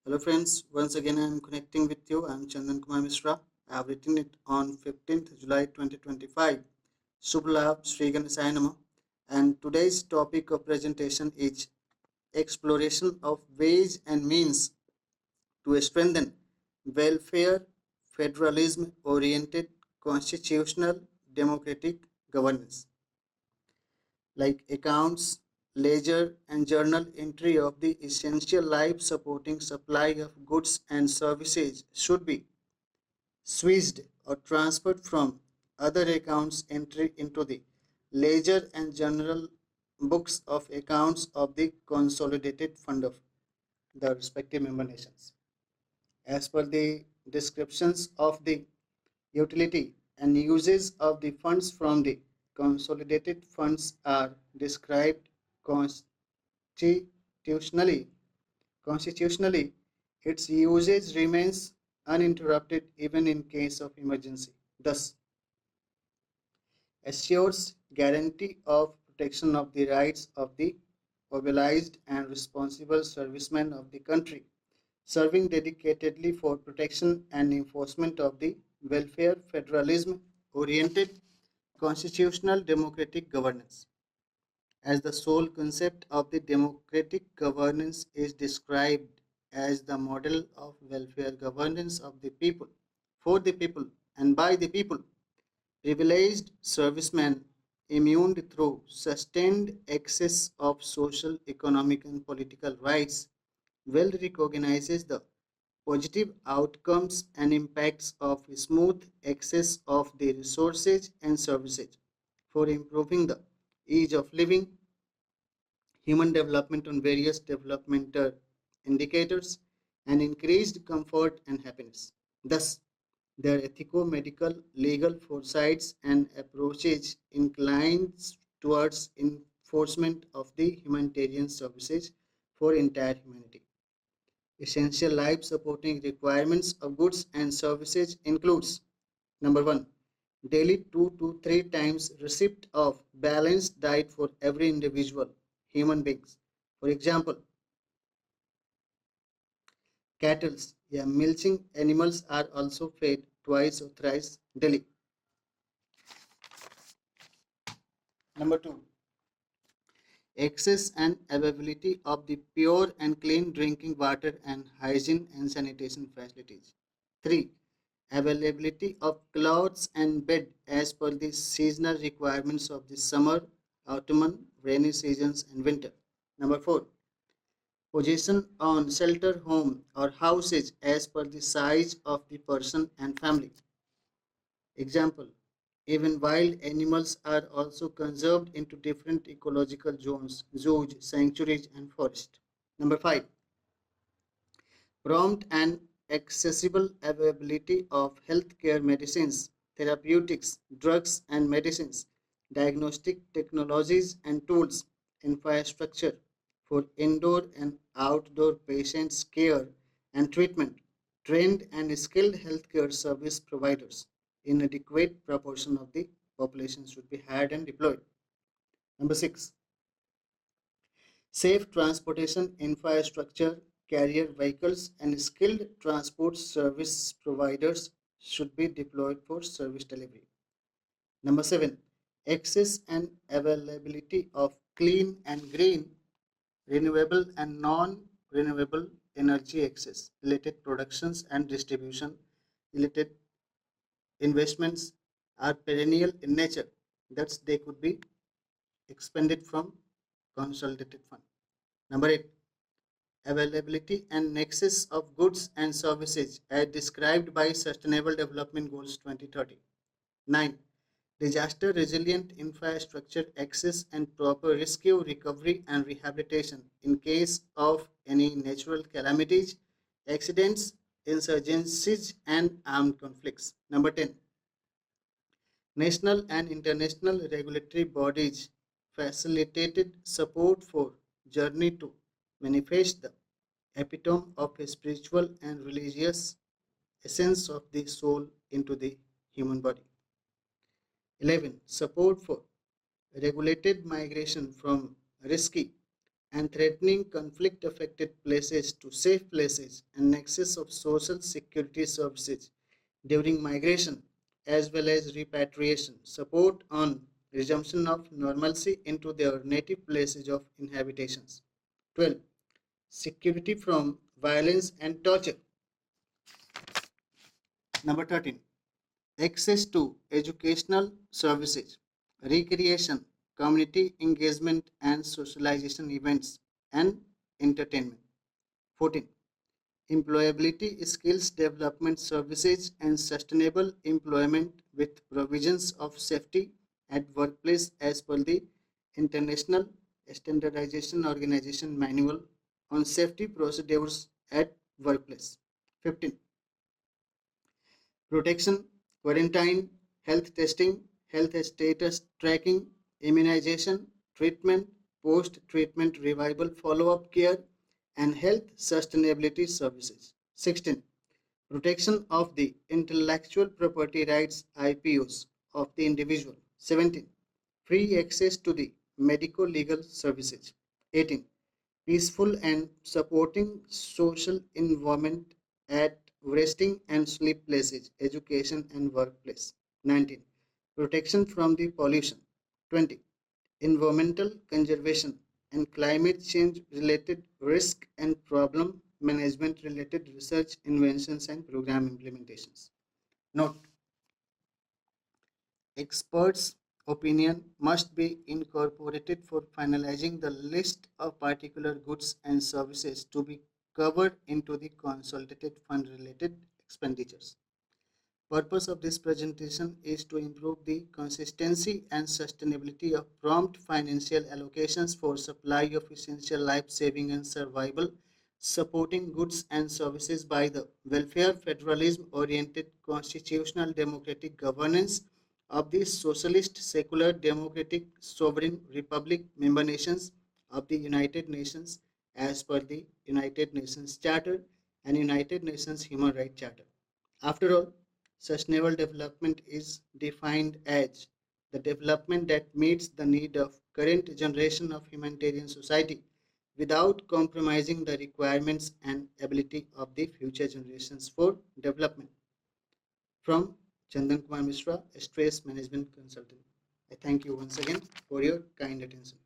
Hello friends, once again I am connecting with you. I am Chandan Kumar Mishra. I have written it on 15th July 2025. Shubh Sri Ganeshaya Namah. And today's topic of presentation is exploration of ways and means to strengthen welfare federalism oriented constitutional democratic governance, like accounts, ledger, and journal entry of the essential life supporting supply of goods and services should be switched or transferred from other accounts entry into the ledger and journal books of accounts of the consolidated fund of the respective member nations. As per the descriptions of the utility and uses of the funds from the consolidated funds are described constitutionally. Constitutionally, its usage remains uninterrupted even in case of emergency. Thus, assures guarantee of protection of the rights of the mobilized and responsible servicemen of the country, serving dedicatedly for protection and enforcement of the welfare federalism oriented constitutional democratic governance. As the sole concept of the democratic governance is described as the model of welfare governance of the people, for the people, and by the people. Privileged servicemen immune through sustained access of social, economic, and political rights well recognizes the positive outcomes and impacts of smooth access of the resources and services for improving the ease of living, human development on various developmental indicators, and increased comfort and happiness. Thus, their ethico-medical legal foresights and approaches inclines towards enforcement of the humanitarian services for entire humanity. Essential life supporting requirements of goods and services includes number 1, daily 2 to 3 times receipt of balanced diet for every individual human beings. For example, cattle, yeah, milching animals are also fed twice or thrice daily. Number 2, access and availability of the pure and clean drinking water and hygiene and sanitation facilities. 3, availability of clothes and bed as per the seasonal requirements of the summer, autumn, rainy seasons and winter. Number 4, possession on shelter home or houses as per the size of the person and family. Example, even wild animals are also conserved into different ecological zones, zoos, sanctuaries, and forests. Number 5, prompt and accessible availability of healthcare medicines, therapeutics, drugs and medicines, diagnostic technologies and tools, infrastructure for indoor and outdoor patients' care and treatment, trained and skilled healthcare service providers in adequate proportion of the population should be hired and deployed. Number 6, safe transportation infrastructure, carrier vehicles, and skilled transport service providers should be deployed for service delivery. Number 7, access and availability of clean and green, renewable and non renewable energy access, related productions and distribution, related investments are perennial in nature. That's they could be expended from consolidated fund. Number 8, availability and nexus of goods and services as described by Sustainable Development Goals 2030. 9. Disaster resilient infrastructure access and proper rescue, recovery, and rehabilitation in case of any natural calamities, accidents, insurgencies, and armed conflicts. Number 10. National and international regulatory bodies facilitated support for journey to manifest the epitome of a spiritual and religious essence of the soul into the human body. 11. Support for regulated migration from risky and threatening conflict affected places to safe places and access of social security services during migration as well as repatriation, support on resumption of normalcy into their native places of inhabitations. 12. Security from violence and torture. Number 13. Access to educational services, recreation, community engagement and socialization events, and entertainment. 14. Employability skills development services and sustainable employment with provisions of safety at workplace as per the International Standardization Organization Manual on Safety Procedures at Workplace. 15. Protection, quarantine, health testing, health status tracking, immunization, treatment, post treatment revival follow up care, and health sustainability services. 16. Protection of the intellectual property rights IPOs of the individual. 17. Free access to the medico legal services. 18. Peaceful and supporting social environment at resting and sleep places, education and workplace. 19. Protection from the pollution. 20. Environmental conservation and climate change related risk and problem management related research, inventions and program implementations. Note: experts' opinion must be incorporated for finalizing the list of particular goods and services to be covered into the consolidated fund related expenditures. Purpose of this presentation is to improve the consistency and sustainability of prompt financial allocations for supply of essential life-saving and survival supporting goods and services by the welfare federalism-oriented constitutional democratic governance of the socialist secular democratic sovereign republic member nations of the United Nations as per the United Nations Charter and United Nations Human Rights Charter. After all, sustainable development is defined as the development that meets the need of current generation of humanitarian society without compromising the requirements and ability of the future generations for development. From Chandan Kumar Mishra, a stress management consultant. I thank you once again for your kind attention.